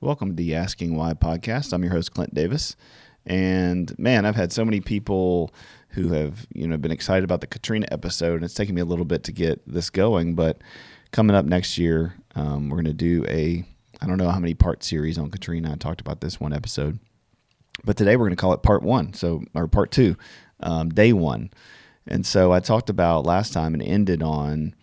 Welcome to the Asking Why podcast. I'm your host, Clint Davis. And man, I've had so many people who have, been excited about the Katrina episode, and it's taken me a little bit to get this going, but coming up next year, we're going to do I don't know how many part series on Katrina. I talked about this one episode, but today we're going to call it part one, or part two, day one. And so I talked about last time and ended on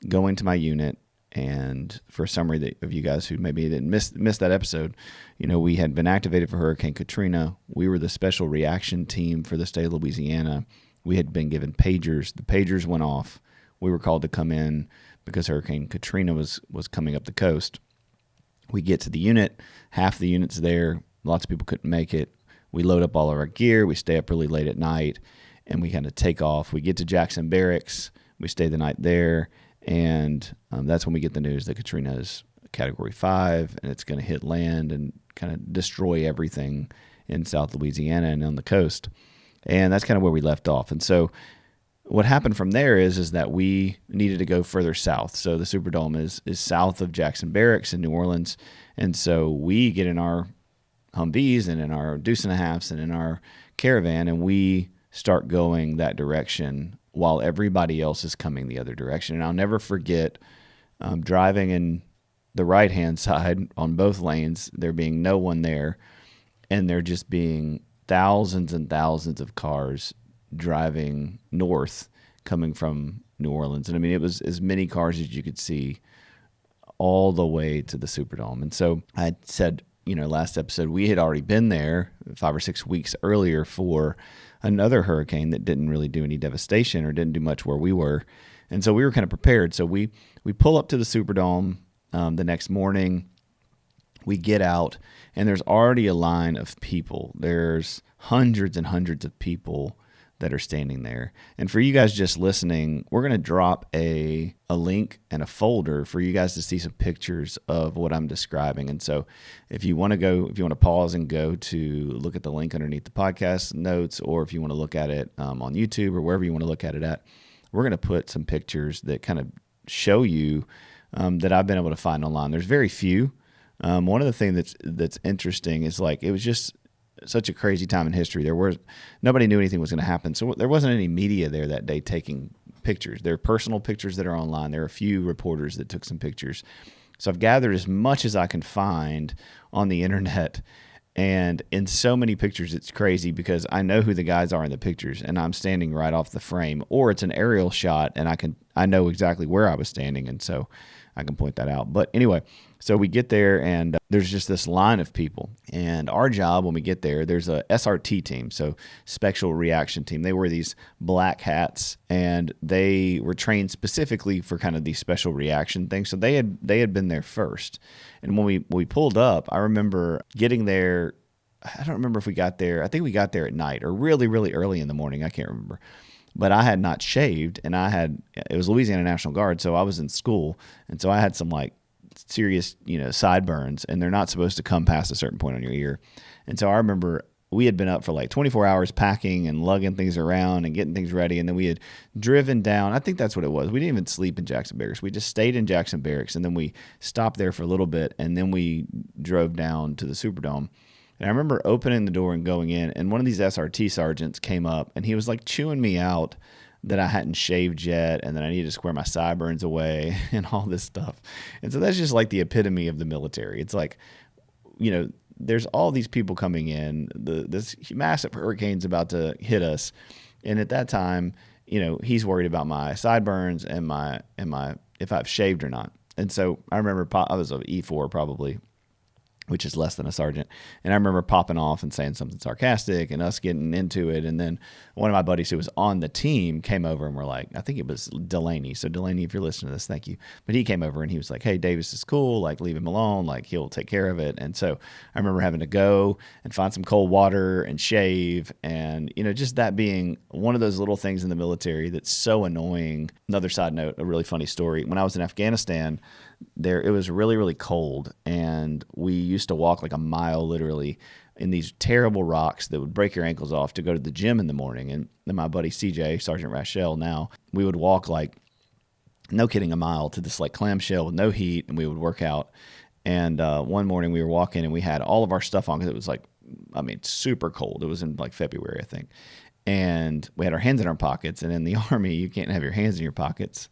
going to my unit. And for a summary of you guys who maybe didn't miss that episode, we had been activated for Hurricane Katrina. We were the special reaction team for the state of Louisiana. We had been given pagers. The pagers went off. We were called to come in because Hurricane Katrina was coming up the coast. We get to the unit. Half the unit's there. Lots of people couldn't make it. We load up all of our gear. We stay up really late at night, and we kind of take off. We get to Jackson Barracks. We stay the night there. And that's when we get the news that Katrina is Category 5, and it's going to hit land and kind of destroy everything in South Louisiana and on the coast. And that's kind of where we left off. And so what happened from there is that we needed to go further south. So the Superdome is south of Jackson Barracks in New Orleans. And so we get in our Humvees and in our Deuce and a Halfs and in our caravan, and we start going that direction while everybody else is coming the other direction. And I'll never forget driving in the right-hand side on both lanes, there being no one there, and there just being thousands and thousands of cars driving north coming from New Orleans. And I mean, it was as many cars as you could see all the way to the Superdome. And so I said, last episode, we had already been there 5 or 6 weeks earlier for another hurricane that didn't really do any devastation or didn't do much where we were. And so we were kind of prepared. So we pull up to the Superdome the next morning. We get out, and there's already a line of people. There's hundreds and hundreds of people that are standing there. And for you guys just listening, we're going to drop a link and a folder for you guys to see some pictures of what I'm describing. And so if you want to pause and go to look at the link underneath the podcast notes, or if you want to look at it on YouTube or wherever you want to look at it at, we're going to put some pictures that kind of show you that I've been able to find online. There's very few. One of the things that's interesting is it was just such a crazy time in history. Nobody knew anything was going to happen. So there wasn't any media there that day taking pictures. There are personal pictures that are online. There are a few reporters that took some pictures. So I've gathered as much as I can find on the internet. And in so many pictures, it's crazy because I know who the guys are in the pictures, and I'm standing right off the frame, or it's an aerial shot and I know exactly where I was standing. And so I can point that out. But anyway, so we get there, and there's just this line of people. And our job when we get there, there's a SRT team, so Special Reaction Team. They wear these black hats, and they were trained specifically for kind of these special reaction things. So they had been there first. And when we pulled up, I remember getting there. I don't remember if we got there. I think we got there at night or really, really early in the morning. I can't remember. But I had not shaved, and it was Louisiana National Guard, so I was in school, and so I had some serious, sideburns, and they're not supposed to come past a certain point on your ear. And so I remember we had been up for 24 hours packing and lugging things around and getting things ready, and then we had driven down. I think that's what it was. We didn't even sleep in Jackson Barracks. We just stayed in Jackson Barracks, and then we stopped there for a little bit, and then we drove down to the Superdome. And I remember opening the door and going in, and one of these SRT sergeants came up, and he was chewing me out that I hadn't shaved yet and that I needed to square my sideburns away and all this stuff. And so that's just the epitome of the military. It's there's all these people coming in. This massive hurricane's about to hit us. And at that time, he's worried about my sideburns and my if I've shaved or not. And so I remember I was an E4 probably, which is less than a sergeant. And I remember popping off and saying something sarcastic and us getting into it. And then one of my buddies who was on the team came over and I think it was Delaney. So Delaney, if you're listening to this, thank you. But he came over and he was like, "Hey, Davis is cool. Leave him alone. He'll take care of it." And so I remember having to go and find some cold water and shave. And, just that being one of those little things in the military that's so annoying. Another side note, a really funny story. When I was in Afghanistan, it was really, really cold, and we used to walk a mile literally in these terrible rocks that would break your ankles off to go to the gym in the morning. And then my buddy CJ, Sergeant Rachel now, we would walk no kidding, a mile to this clamshell with no heat, and we would work out. And one morning we were walking and we had all of our stuff on because it was like, super cold. It was in like February, I think. And we had our hands in our pockets. And in the Army, you can't have your hands in your pockets.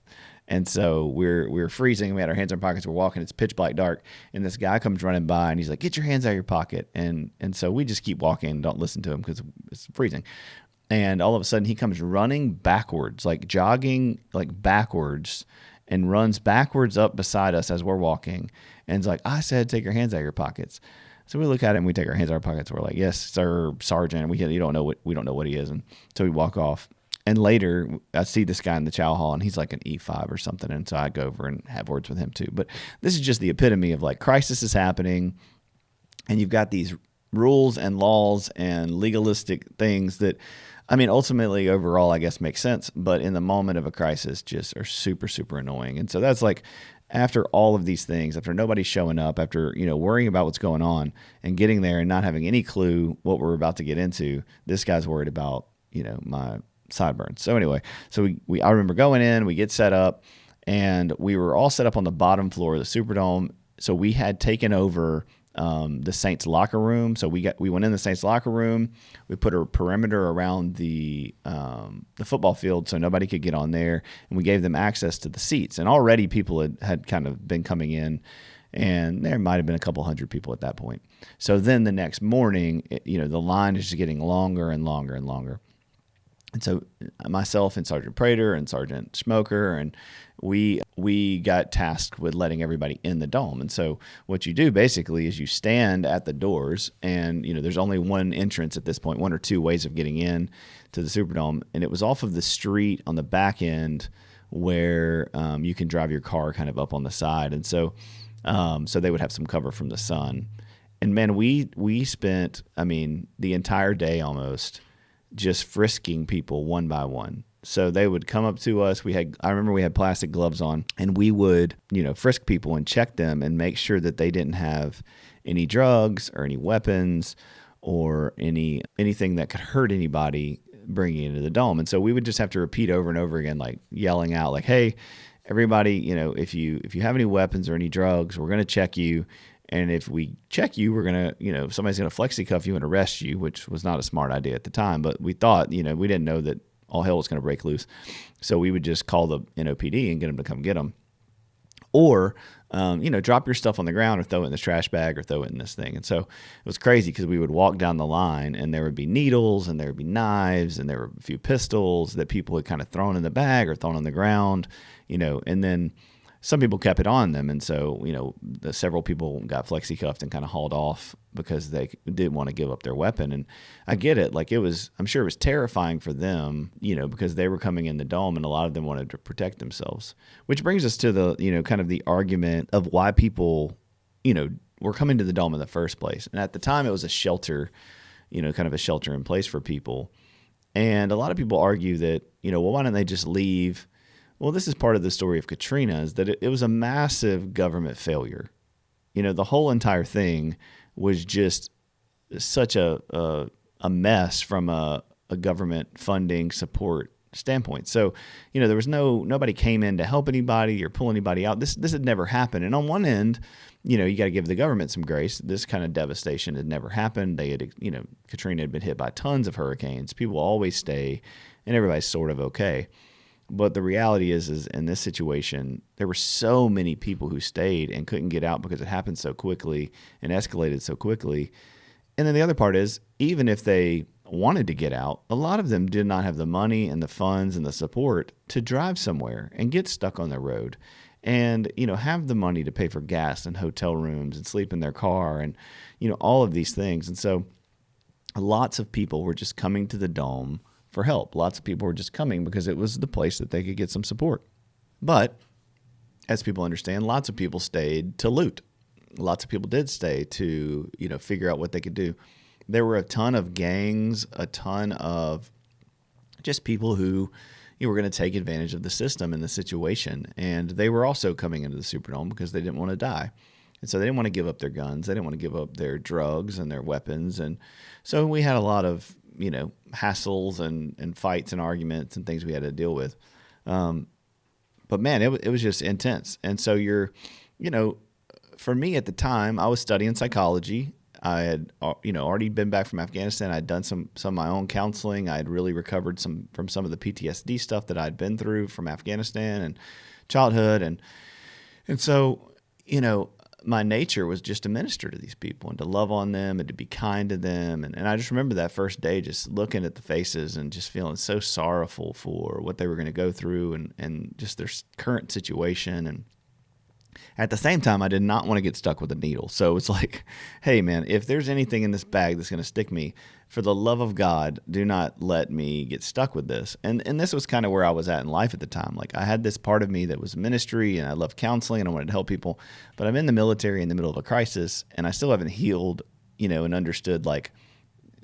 And so we were freezing. We had our hands in our pockets. We're walking. It's pitch black dark. And this guy comes running by and he's like, "Get your hands out of your pocket." And so we just keep walking and don't listen to him because it's freezing. And all of a sudden he comes running backwards, like jogging like backwards, and runs backwards up beside us as we're walking. And it's like, "I said, take your hands out of your pockets." So we look at it and we take our hands out of our pockets. We're like, "Yes, sir, Sergeant." We don't know what he is. And so we walk off. And later, I see this guy in the chow hall, and he's like an E5 or something. And so I go over and have words with him too. But this is just the epitome of like crisis is happening, and you've got these rules and laws and legalistic things that, ultimately overall, I guess make sense. But in the moment of a crisis, just are super, super annoying. And so that's like after all of these things, after nobody's showing up, after worrying about what's going on and getting there and not having any clue what we're about to get into, this guy's worried about my sideburns. So anyway, I remember going in, we get set up, and we were all set up on the bottom floor of the Superdome. So we had taken over the Saints locker room. So we went in the Saints locker room. We put a perimeter around the football field so nobody could get on there, and we gave them access to the seats. And already people had kind of been coming in, and there might have been a couple hundred people at that point. So then the next morning, the line is just getting longer and longer and longer. And so myself and Sergeant Prater and Sergeant Smoker, and we got tasked with letting everybody in the dome. And so what you do basically is you stand at the doors, and there's only one entrance at this point, one or two ways of getting in to the Superdome. And it was off of the street on the back end where you can drive your car kind of up on the side. And so they would have some cover from the sun. And man, we spent the entire day almost just frisking people one by one. So they would come up to us. I remember we had plastic gloves on, and we would, frisk people and check them and make sure that they didn't have any drugs or any weapons or anything that could hurt anybody bringing into the dome. And so we would just have to repeat over and over again, like yelling out like, "Hey, everybody, if you have any weapons or any drugs, we're going to check you. And if we check you, we're going to, somebody's going to flexi cuff you and arrest you," which was not a smart idea at the time. But we thought, we didn't know that all hell was going to break loose. So we would just call the NOPD and get them to come get them. Or, drop your stuff on the ground or throw it in this trash bag or throw it in this thing. And so it was crazy because we would walk down the line and there would be needles and there would be knives and there were a few pistols that people had kind of thrown in the bag or thrown on the ground, and then some people kept it on them. And so, several people got flexi cuffed and kind of hauled off because they didn't want to give up their weapon. And I get it. Like I'm sure it was terrifying for them, because they were coming in the dome and a lot of them wanted to protect themselves, which brings us to the, kind of the argument of why people, were coming to the dome in the first place. And at the time it was a shelter, kind of a shelter in place for people. And a lot of people argue that, well, why don't they just leave? Well, this is part of the story of Katrina, is that it was a massive government failure. The whole entire thing was just such a mess from a government funding support standpoint. So, there was nobody came in to help anybody or pull anybody out. This had never happened. And on one end, you got to give the government some grace. This kind of devastation had never happened. They had, Katrina had been hit by tons of hurricanes. People always stay, and everybody's sort of okay. But the reality is in this situation, there were so many people who stayed and couldn't get out because it happened so quickly and escalated so quickly. And then the other part is, even if they wanted to get out, a lot of them did not have the money and the funds and the support to drive somewhere and get stuck on the road and, have the money to pay for gas and hotel rooms and sleep in their car and, all of these things. And so lots of people were just coming to the dome for help. Lots of people were just coming because it was the place that they could get some support. But as people understand, lots of people stayed to loot. Lots of people did stay to, figure out what they could do. There were a ton of gangs, a ton of just people who were going to take advantage of the system and the situation. And they were also coming into the Superdome because they didn't want to die. And so they didn't want to give up their guns. They didn't want to give up their drugs and their weapons. And so we had a lot of hassles and fights and arguments and things we had to deal with. But man, it was just intense. And so you're, for me at the time, I was studying psychology. I had, already been back from Afghanistan. I'd done some of my own counseling. I had really recovered from some of the PTSD stuff that I'd been through from Afghanistan and childhood. And so, my nature was just to minister to these people and to love on them and to be kind to them. And I just remember that first day just looking at the faces and just feeling so sorrowful for what they were going to go through and just their current situation. And at the same time, I did not want to get stuck with a needle. So it's like, hey, man, if there's anything in this bag that's going to stick me, for the love of God, do not let me get stuck with this. And this was kind of where I was at in life at the time. Like, I had this part of me that was ministry, and I loved counseling, and I wanted to help people. But I'm in the military in the middle of a crisis, and I still haven't healed, and understood, like,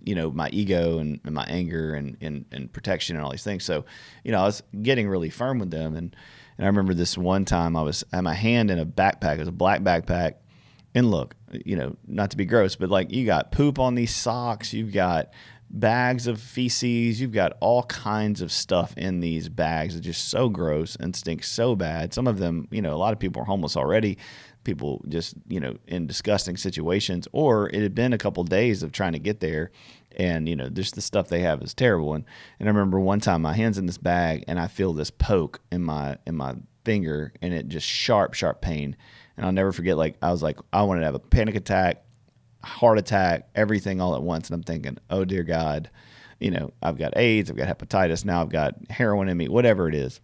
my ego and my anger and protection and all these things. So, I was getting really firm with them. And I remember this one time I had my hand in a backpack. It was a black backpack. And look, not to be gross, but like, you got poop on these socks. You've got bags of feces. You've got all kinds of stuff in these bags. It's just so gross and stinks so bad. Some of them, a lot of people are homeless already. People just, in disgusting situations, or it had been a couple days of trying to get there. And, just the stuff they have is terrible. And I remember one time my hand's in this bag and I feel this poke in my finger, and it just sharp pain. And I'll never forget, like, I was like, I wanted to have a panic attack, heart attack, everything all at once. And I'm thinking, oh, dear God, I've got AIDS, I've got hepatitis, now I've got heroin in me, whatever it is.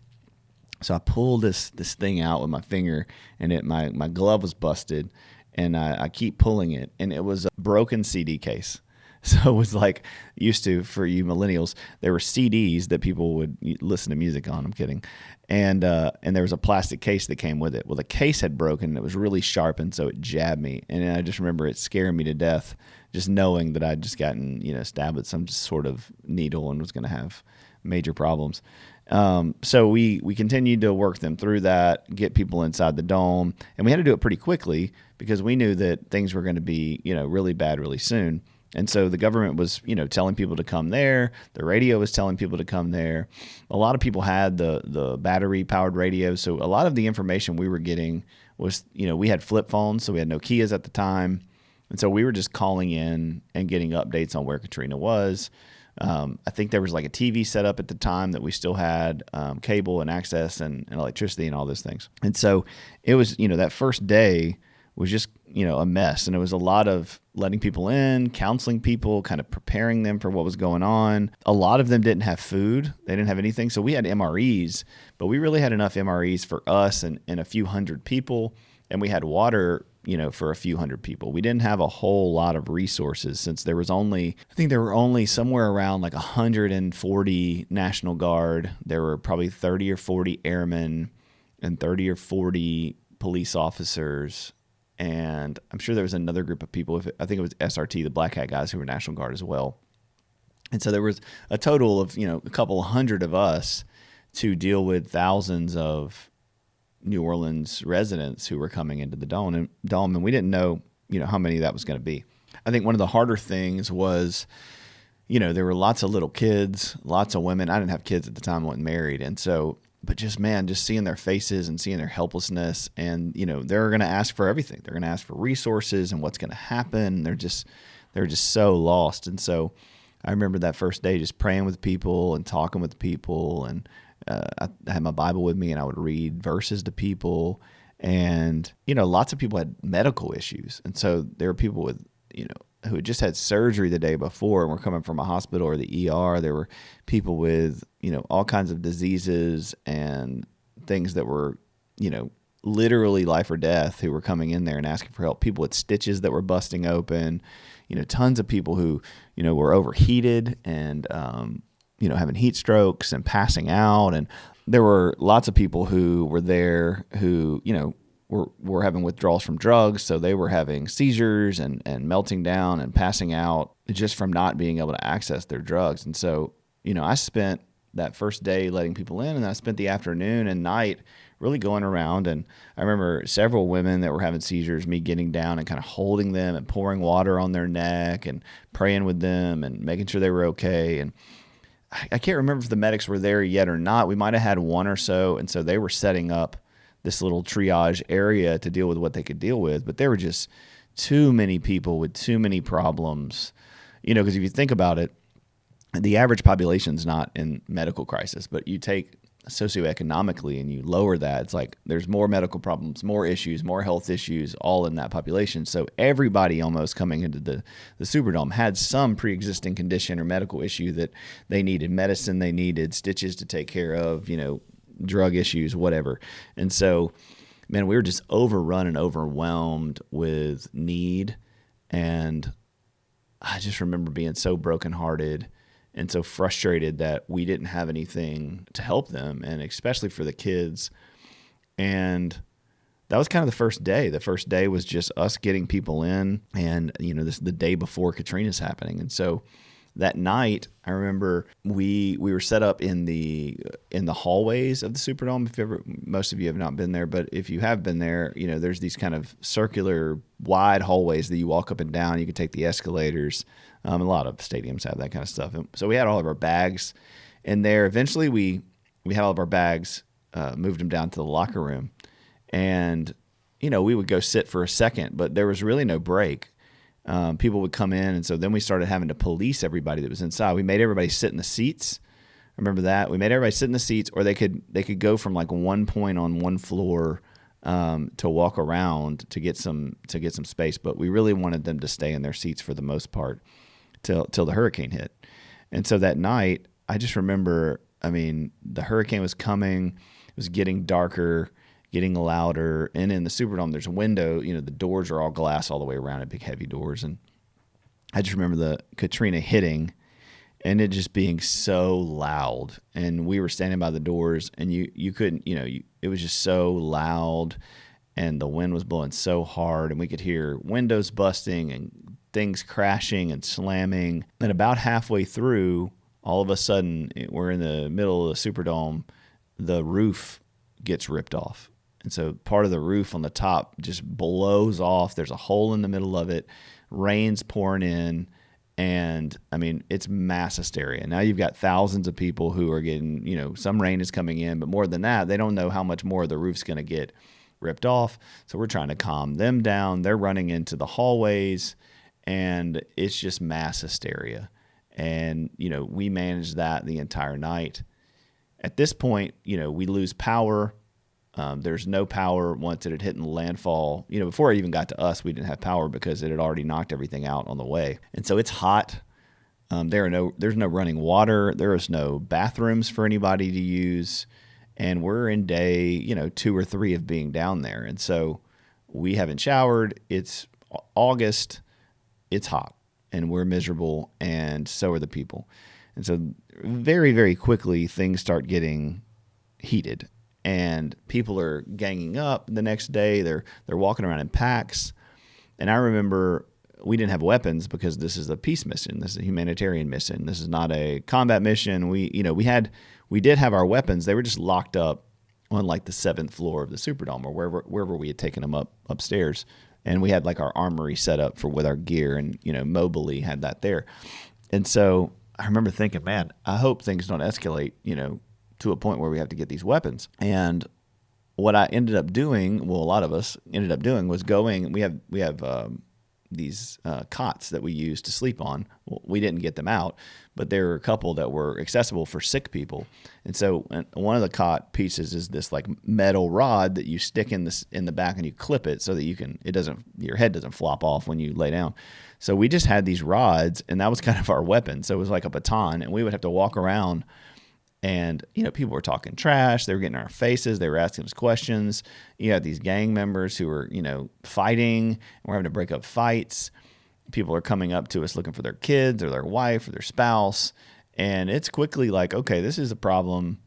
So I pulled this thing out with my finger, and my glove was busted, and I keep pulling it, and it was a broken CD case. So it was like, used to, for you millennials, there were CDs that people would listen to music on. I'm kidding. And there was a plastic case that came with it. Well, the case had broken, and it was really sharp, and so it jabbed me. And I just remember it scaring me to death, just knowing that I'd just gotten, stabbed with some sort of needle and was going to have major problems. So we continued to work them through that, get people inside the dome, and we had to do it pretty quickly because we knew that things were going to be, really bad really soon. And so the government was, telling people to come there. The radio was telling people to come there. A lot of people had the battery-powered radios. So a lot of the information we were getting was, we had flip phones, so we had Nokias at the time. And so we were just calling in and getting updates on where Katrina was. I think there was like a TV set up at the time that we still had cable and access and electricity and all those things. And so it was, that first day was just, a mess. And it was a lot of letting people in, counseling people, kind of preparing them for what was going on. A lot of them didn't have food. They didn't have anything. So we had MREs, but we really had enough MREs for us and a few hundred people. And we had water, for a few hundred people. We didn't have a whole lot of resources since there were only somewhere around like 140 National Guard. There were probably 30 or 40 airmen and 30 or 40 police officers. And I'm sure there was another group of people. I think it was SRT, the Black Hat guys, who were National Guard as well. And so there was a total of, a couple hundred of us to deal with thousands of New Orleans residents who were coming into the dome, and we didn't know, how many that was going to be. I think one of the harder things was, there were lots of little kids, lots of women. I didn't have kids at the time. I wasn't married. And so, but just seeing their faces and seeing their helplessness, and, they're going to ask for everything. They're going to ask for resources and what's going to happen. They're just so lost. And so I remember that first day just praying with people and talking with people, and I had my Bible with me, and I would read verses to people. And, lots of people had medical issues. And so there were people with, who had just had surgery the day before and were coming from a hospital or the ER. There were people with, all kinds of diseases and things that were, literally life or death, who were coming in there and asking for help. People with stitches that were busting open, tons of people who, were overheated and, having heat strokes and passing out. And there were lots of people who were there who, were having withdrawals from drugs. So they were having seizures and melting down and passing out just from not being able to access their drugs. And so, I spent that first day letting people in, and I spent the afternoon and night really going around. And I remember several women that were having seizures, me getting down and kind of holding them and pouring water on their neck and praying with them and making sure they were okay. And I can't remember if the medics were there yet or not. We might have had one or so. And so they were setting up this little triage area to deal with what they could deal with. But there were just too many people with too many problems, because if you think about it, the average population is not in medical crisis, but you take socioeconomically and you lower that, it's like there's more medical problems, more issues, more health issues, all in that population. So everybody almost coming into the Superdome had some pre-existing condition or medical issue that they needed medicine, they needed stitches to take care of, drug issues, whatever. And so, man, we were just overrun and overwhelmed with need. And I just remember being so brokenhearted and so frustrated that we didn't have anything to help them, and especially for the kids. And that was kind of the first day. The first day was just us getting people in, and this is the day before Katrina's happening. And so that night, I remember we were set up in the hallways of the Superdome. Most of you have not been there, but if you have been there, there's these kind of circular, wide hallways that you walk up and down. You can take the escalators. A lot of stadiums have that kind of stuff. And so we had all of our bags in there. Eventually, we had all of our bags, moved them down to the locker room, and we would go sit for a second, but there was really no break. People would come in, and so then we started having to police everybody that was inside. We made everybody sit in the seats. Remember that? We made everybody sit in the seats, or they could go from like one point on one floor to walk around to get some space. But we really wanted them to stay in their seats for the most part till the hurricane hit. And so that night, I just remember, the hurricane was coming. It was getting darker, getting louder. And in the Superdome, there's a window. The doors are all glass all the way around it, big, heavy doors. And I just remember the Katrina hitting and it just being so loud. And we were standing by the doors, and you couldn't, it was just so loud, and the wind was blowing so hard, and we could hear windows busting and things crashing and slamming. And about halfway through, all of a sudden, we're in the middle of the Superdome, the roof gets ripped off. And so part of the roof on the top just blows off. There's a hole in the middle of it. Rain's pouring in. And it's mass hysteria. Now you've got thousands of people who are getting, some rain is coming in, but more than that, they don't know how much more the roof's going to get ripped off. So we're trying to calm them down. They're running into the hallways, and it's just mass hysteria. And, we managed that the entire night. At this point, we lose power. There's no power once it had hit in the landfall. Before it even got to us, we didn't have power because it had already knocked everything out on the way. And so it's hot. There's no running water. There is no bathrooms for anybody to use. And we're in day, 2 or 3 of being down there. And so we haven't showered. It's August. It's hot, and we're miserable, and so are the people. And so very, very quickly, things start getting heated. And people are ganging up the next day. They're walking around in packs. And I remember we didn't have weapons because this is a peace mission. This is a humanitarian mission. This is not a combat mission. We did have our weapons. They were just locked up on like the 7th floor of the Superdome, or wherever we had taken them upstairs. And we had like our armory set up with our gear, and Mobley had that there. And so I remember thinking, man, I hope things don't escalate, to a point where we have to get these weapons. And what I ended up doing, a lot of us ended up doing, was going. We have these cots that we use to sleep on. Well, we didn't get them out, but there were a couple that were accessible for sick people. And so one of the cot pieces is this like metal rod that you stick in the back, and you clip it so that your head doesn't flop off when you lay down. So we just had these rods, and that was kind of our weapon. So it was like a baton, and we would have to walk around. And, people were talking trash. They were getting in our faces. They were asking us questions. You had these gang members who were, fighting. And we're having to break up fights. People are coming up to us looking for their kids or their wife or their spouse. And it's quickly like, okay, this is a problem.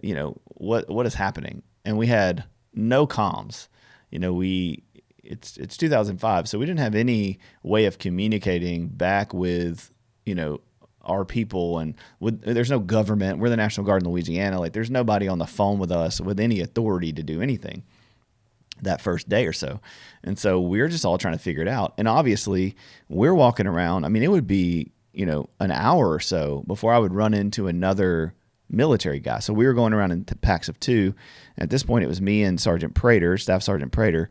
What is happening? And we had no comms. It's 2005, so we didn't have any way of communicating back with, our people, and there's no government. We're the National Guard in Louisiana. Like, there's nobody on the phone with us with any authority to do anything that first day or so. And so we're just all trying to figure it out. And obviously we're walking around. It would be, an hour or so before I would run into another military guys. So we were going around in packs of 2. At this point, it was me and Sergeant Prater, Staff Sergeant Prater,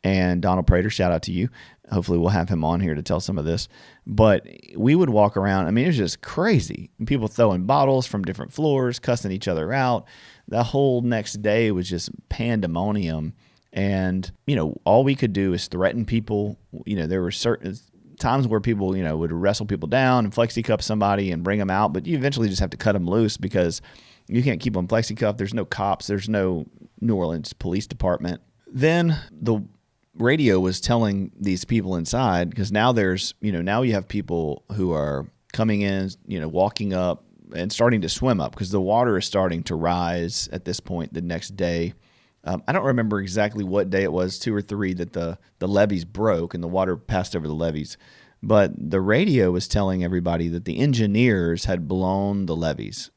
and Donald Prater. Shout out to you. Hopefully we'll have him on here to tell some of this. But we would walk around. I mean, it was just crazy. People throwing bottles from different floors, cussing each other out. The whole next day was just pandemonium. And, all we could do is threaten people. There were certain times where people, would wrestle people down and flexi-cuff somebody and bring them out. But you eventually just have to cut them loose because you can't keep them flexi-cuffed. There's no cops. There's no New Orleans Police Department. Then the radio was telling these people inside, because now there's, now you have people who are coming in, walking up and starting to swim up because the water is starting to rise at this point the next day. I don't remember exactly what day it was, 2 or 3, that the levees broke and the water passed over the levees. But the radio was telling everybody that the engineers had blown the levees,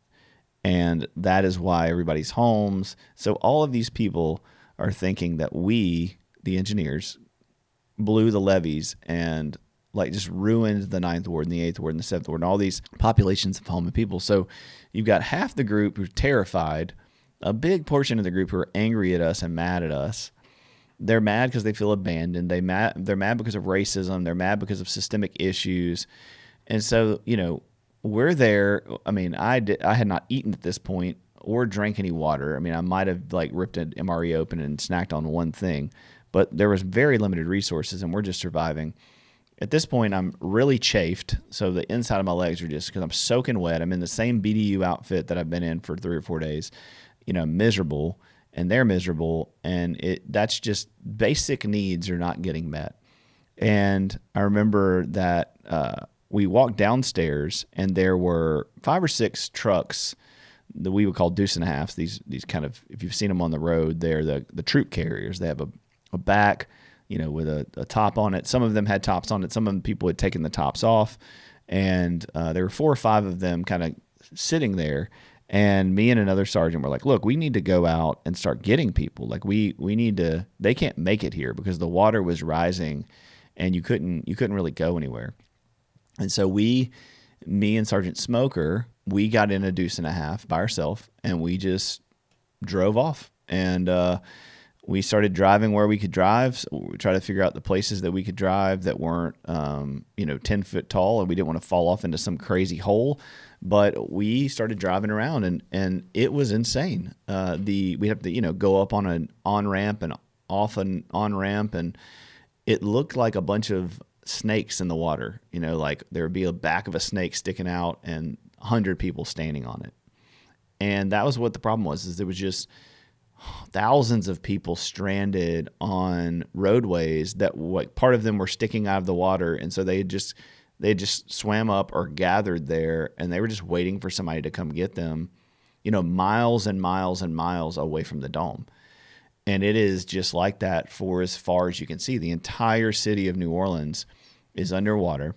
and that is why everybody's homes. So all of these people are thinking that we, the engineers, blew the levees and just ruined the 9th Ward and the 8th Ward and the 7th Ward and all these populations of home and people. So you've got half the group who's terrified, a big portion of the group who are angry at us and mad at us. They're mad because they feel abandoned. They're mad because of racism. They're mad because of systemic issues. And so, we're there. I mean, I had not eaten at this point or drank any water. I mean, I might have ripped an MRE open and snacked on one thing, but there was very limited resources and we're just surviving. At this point, I'm really chafed. So the inside of my legs are just, because I'm soaking wet. I'm in the same BDU outfit that I've been in for 3 or 4 days, miserable, and they're miserable. And that's just basic needs are not getting met. And I remember that we walked downstairs and there were 5 or 6 trucks that we would call deuce and a halves. These kind of, if you've seen them on the road, they're the troop carriers. They have a back, with a top on it. Some of them had tops on it. Some of them people had taken the tops off. And there were 4 or 5 of them kind of sitting there. And me and another sergeant were like, look, we need to go out and start getting people. We need to, they can't make it here because the water was rising and you couldn't really go anywhere. And so me and Sergeant Smoker, we got in a deuce and a half by ourselves and we just drove off. And we started driving where we could drive. So we tried to figure out the places that we could drive that weren't, 10 foot tall, and we didn't want to fall off into some crazy hole. But we started driving around, and it was insane. We have to, go up on an on-ramp and off an on-ramp, and it looked like a bunch of snakes in the water. There would be a back of a snake sticking out and 100 people standing on it. And that was what the problem was, is there was just thousands of people stranded on roadways that part of them were sticking out of the water. And so they just swam up or gathered there, and they were just waiting for somebody to come get them, miles and miles and miles away from the dome. And it is just like that for as far as you can see. The entire city of New Orleans is underwater,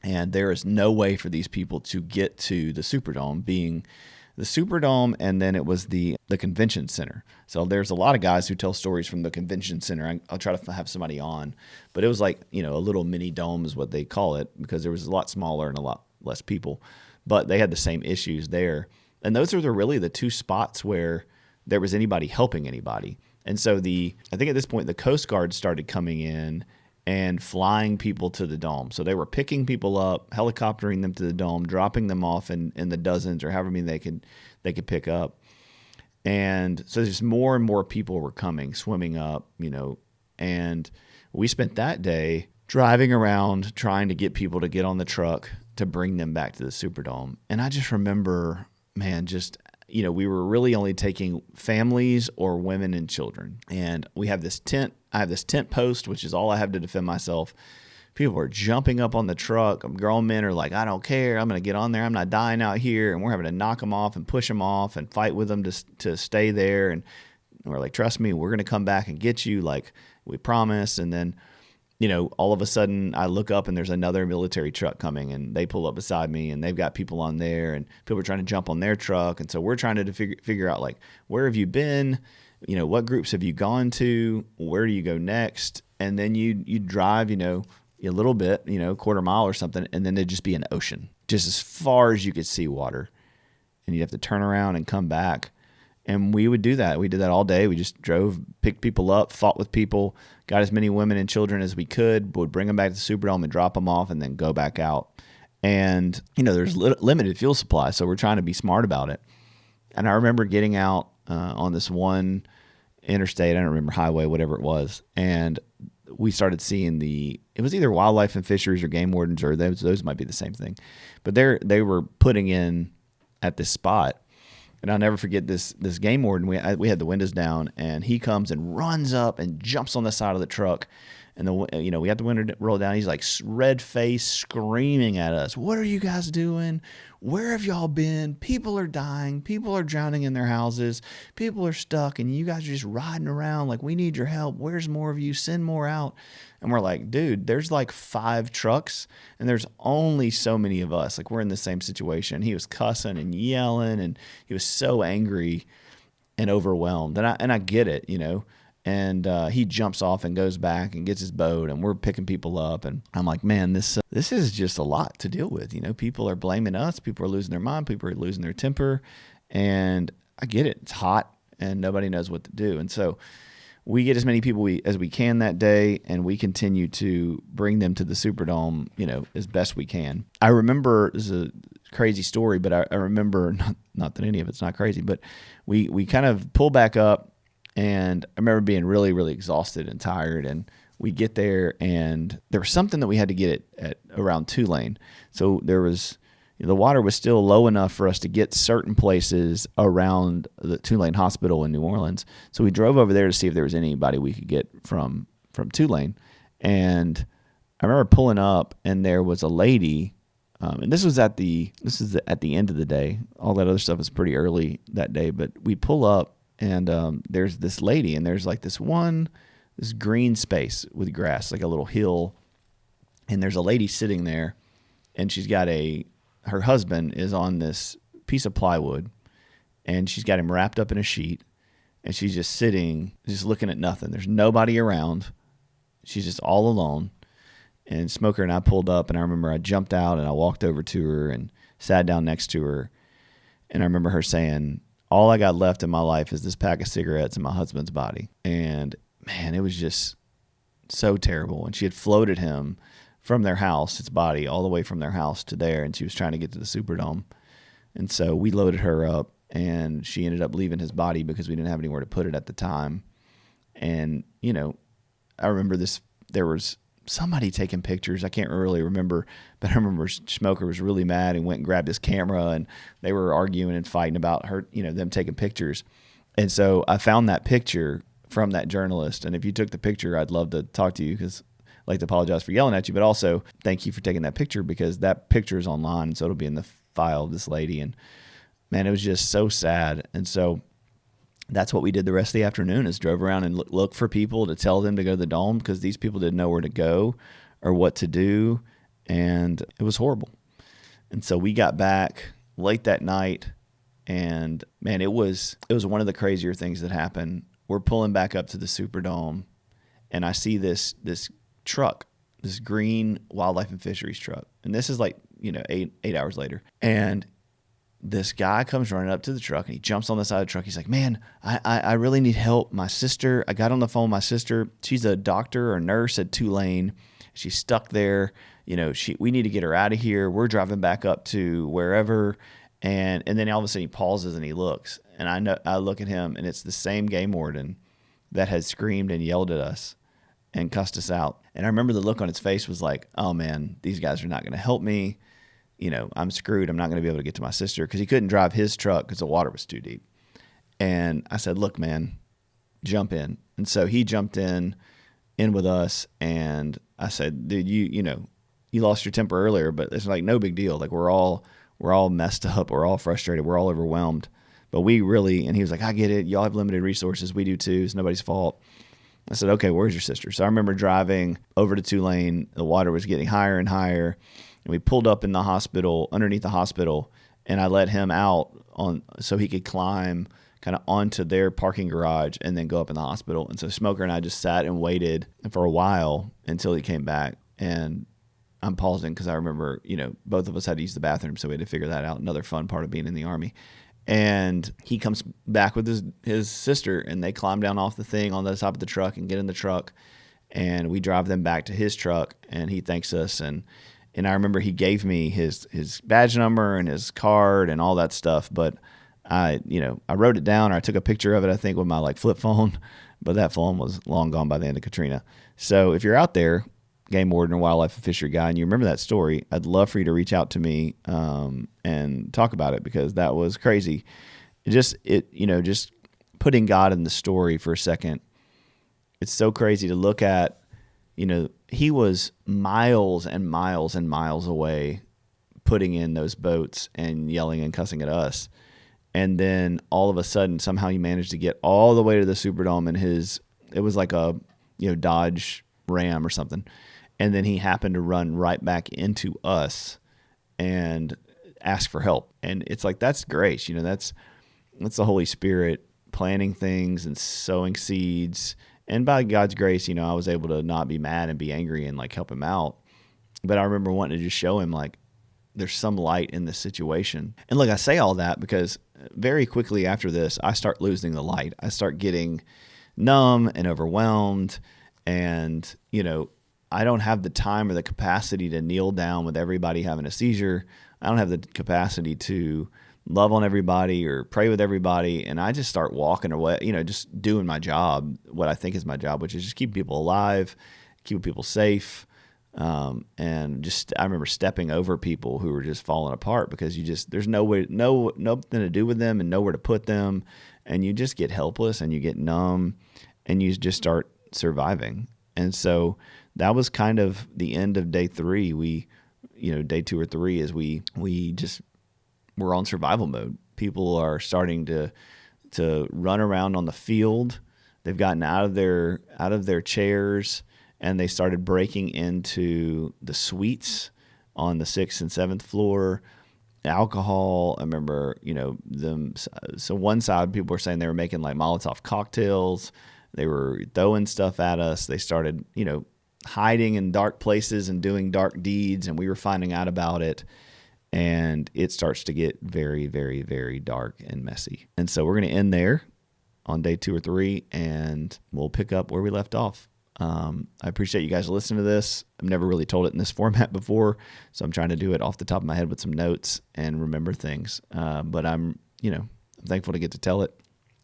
and there is no way for these people to get to the Superdome, being the Superdome, and then it was the convention center. So there's a lot of guys who tell stories from the convention center. I'll try to have somebody on, but it was like, a little mini dome is what they call it, because there was a lot smaller and a lot less people, but they had the same issues there. And those are really the 2 spots where there was anybody helping anybody. And so I think at this point the Coast Guard started coming in and flying people to the dome. So they were picking people up, helicoptering them to the dome, dropping them off in the dozens or however many they could pick up. And so just more and more people were coming, swimming up, and we spent that day driving around trying to get people to get on the truck to bring them back to the Superdome. And I just remember, man, we were really only taking families or women and children. And we have this tent. I have this tent post, which is all I have to defend myself. People are jumping up on the truck. Grown men are like, I don't care. I'm going to get on there. I'm not dying out here. And we're having to knock them off and push them off and fight with them to stay there. And we're like, trust me, we're going to come back and get you like we promised. And then, all of a sudden I look up and there's another military truck coming, and they pull up beside me, and they've got people on there, and people are trying to jump on their truck. And so we're trying to figure out, like, where have you been? What groups have you gone to? Where do you go next? And then you drive, a little bit, quarter mile or something, and then there'd just be an ocean, just as far as you could see water. and you'd have to turn around and come back. And we would do that. We did that all day. We just drove, picked people up, fought with people, got as many women and children as we could, would bring them back to the Superdome and drop them off and then go back out. And, there's limited fuel supply, so we're trying to be smart about it. And I remember getting out on this one interstate, I don't remember, highway, whatever it was, and we started seeing it was either wildlife and fisheries or game wardens, or those might be the same thing. But they were putting in at this spot. And I'll never forget this game warden. We had the windows down, and he comes and runs up and jumps on the side of the truck. And we had the window rolled down. He's like red faced, screaming at us. "What are you guys doing? Where have y'all been? People are dying. People are drowning in their houses. People are stuck, and you guys are just riding around like, we need your help. Where's more of you? Send more out." And we're like, dude, there's like 5 trucks, and there's only so many of us. Like, we're in the same situation. He was cussing and yelling, and he was so angry and overwhelmed. And I get it, And he jumps off and goes back and gets his boat, and we're picking people up. And I'm like, man, this is just a lot to deal with. People are blaming us. People are losing their mind. People are losing their temper. And I get it. It's hot, and nobody knows what to do. And so we get as many people as we can that day, and we continue to bring them to the Superdome, as best we can. I remember, this is a crazy story, but I remember, not that any of it's not crazy, but we kind of pull back up, and I remember being really, really exhausted and tired, and we get there, and there was something that we had to get at around Tulane. So there was, the water was still low enough for us to get certain places around the Tulane Hospital in New Orleans. So we drove over there to see if there was anybody we could get from Tulane. And I remember pulling up, and there was a lady, and this is at the end of the day. All that other stuff is pretty early that day, but we pull up, and there's this lady, and there's like this green space with grass, like a little hill, and there's a lady sitting there, and she's got her husband is on this piece of plywood, and she's got him wrapped up in a sheet, and she's just sitting, just looking at nothing. There's nobody around. She's just all alone. And Smoker and I pulled up, and I remember I jumped out, and I walked over to her and sat down next to her. And I remember her saying, "All I got left in my life is this pack of cigarettes and my husband's body." And man, it was just so terrible. And she had floated him from their house, his body, all the way from their house to there, and she was trying to get to the Superdome. And so we loaded her up, and she ended up leaving his body because we didn't have anywhere to put it at the time. And, I remember there was somebody taking pictures. I can't really remember, but I remember Smoker was really mad and went and grabbed his camera, and they were arguing and fighting about her, them taking pictures. And so I found that picture from that journalist. And if you took the picture, I'd love to talk to you, because I'd like to apologize for yelling at you, but also thank you for taking that picture, because that picture is online, so it'll be in the file of this lady. And man, it was just so sad. And so that's what we did the rest of the afternoon, is drove around and look for people to tell them to go to the Dome, because these people didn't know where to go or what to do, and it was horrible. And so we got back late that night, and man, it was one of the crazier things that happened. We're pulling back up to the Superdome, and I see this truck, this green wildlife and fisheries truck, and this is like 8 hours later, and this guy comes running up to the truck, and he jumps on the side of the truck. He's like, "Man, I really need help. My sister, I got on the phone with my sister. She's a doctor or nurse at Tulane. She's stuck there. We need to get her out of here. We're driving back up to wherever." And then all of a sudden he pauses and he looks, and I look at him, and it's the same game warden that had screamed and yelled at us and cussed us out. And I remember the look on his face was like, "Oh man, these guys are not going to help me. I'm screwed. I'm not going to be able to get to my sister," because he couldn't drive his truck because the water was too deep. And I said, "Look, man, jump in." And so he jumped in with us, and I said, "Dude, you lost your temper earlier, but it's like no big deal. Like we're all messed up. We're all frustrated. We're all overwhelmed. But we really," and he was like, "I get it. Y'all have limited resources. We do too. It's nobody's fault." I said, "Okay, where's your sister?" So I remember driving over to Tulane. The water was getting higher and higher, and we pulled up in the hospital, underneath the hospital, and I let him out so he could climb kind of onto their parking garage and then go up in the hospital. And so Smoker and I just sat and waited for a while until he came back. And I'm pausing because I remember, both of us had to use the bathroom, so we had to figure that out. Another fun part of being in the Army. And he comes back with his sister, and they climb down off the thing on the top of the truck and get in the truck. And we drive them back to his truck, and he thanks us. And I remember he gave me his badge number and his card and all that stuff. But I wrote it down, or I took a picture of it, I think, with my flip phone. But that phone was long gone by the end of Katrina. So if you're out there, game warden or wildlife and fishery guy, and you remember that story, I'd love for you to reach out to me and talk about it, because that was crazy. Just putting God in the story for a second. It's so crazy to look at. He was miles and miles and miles away, putting in those boats and yelling and cussing at us. And then all of a sudden, somehow he managed to get all the way to the Superdome it was like a Dodge Ram or something. And then he happened to run right back into us and ask for help. And it's like, that's grace. That's the Holy Spirit planting things and sowing seeds. And by God's grace, I was able to not be mad and be angry and help him out. But I remember wanting to just show him there's some light in this situation. And I say all that because very quickly after this, I start losing the light. I start getting numb and overwhelmed. And, I don't have the time or the capacity to kneel down with everybody having a seizure. I don't have the capacity to love on everybody or pray with everybody. And I just start walking away, just doing my job, what I think is my job, which is just keeping people alive, keeping people safe. And just, I remember stepping over people who were just falling apart because there's nothing to do with them and nowhere to put them. And you just get helpless and you get numb and you just start surviving. And so that was kind of the end of day 3. Day 2 or 3 is we're on survival mode. People are starting to run around on the field. They've gotten out of their chairs, and they started breaking into the suites on the 6th and 7th floor. Alcohol, I remember, them. So one side, people were saying they were making Molotov cocktails. They were throwing stuff at us. They started, hiding in dark places and doing dark deeds, and we were finding out about it. And it starts to get very, very, very dark and messy. And so we're going to end there on day 2 or 3, and we'll pick up where we left off. I appreciate you guys listening to this. I've never really told it in this format before, so I'm trying to do it off the top of my head with some notes and remember things. But I'm thankful to get to tell it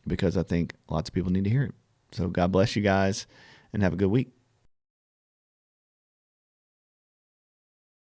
because I think lots of people need to hear it. So God bless you guys, and have a good week.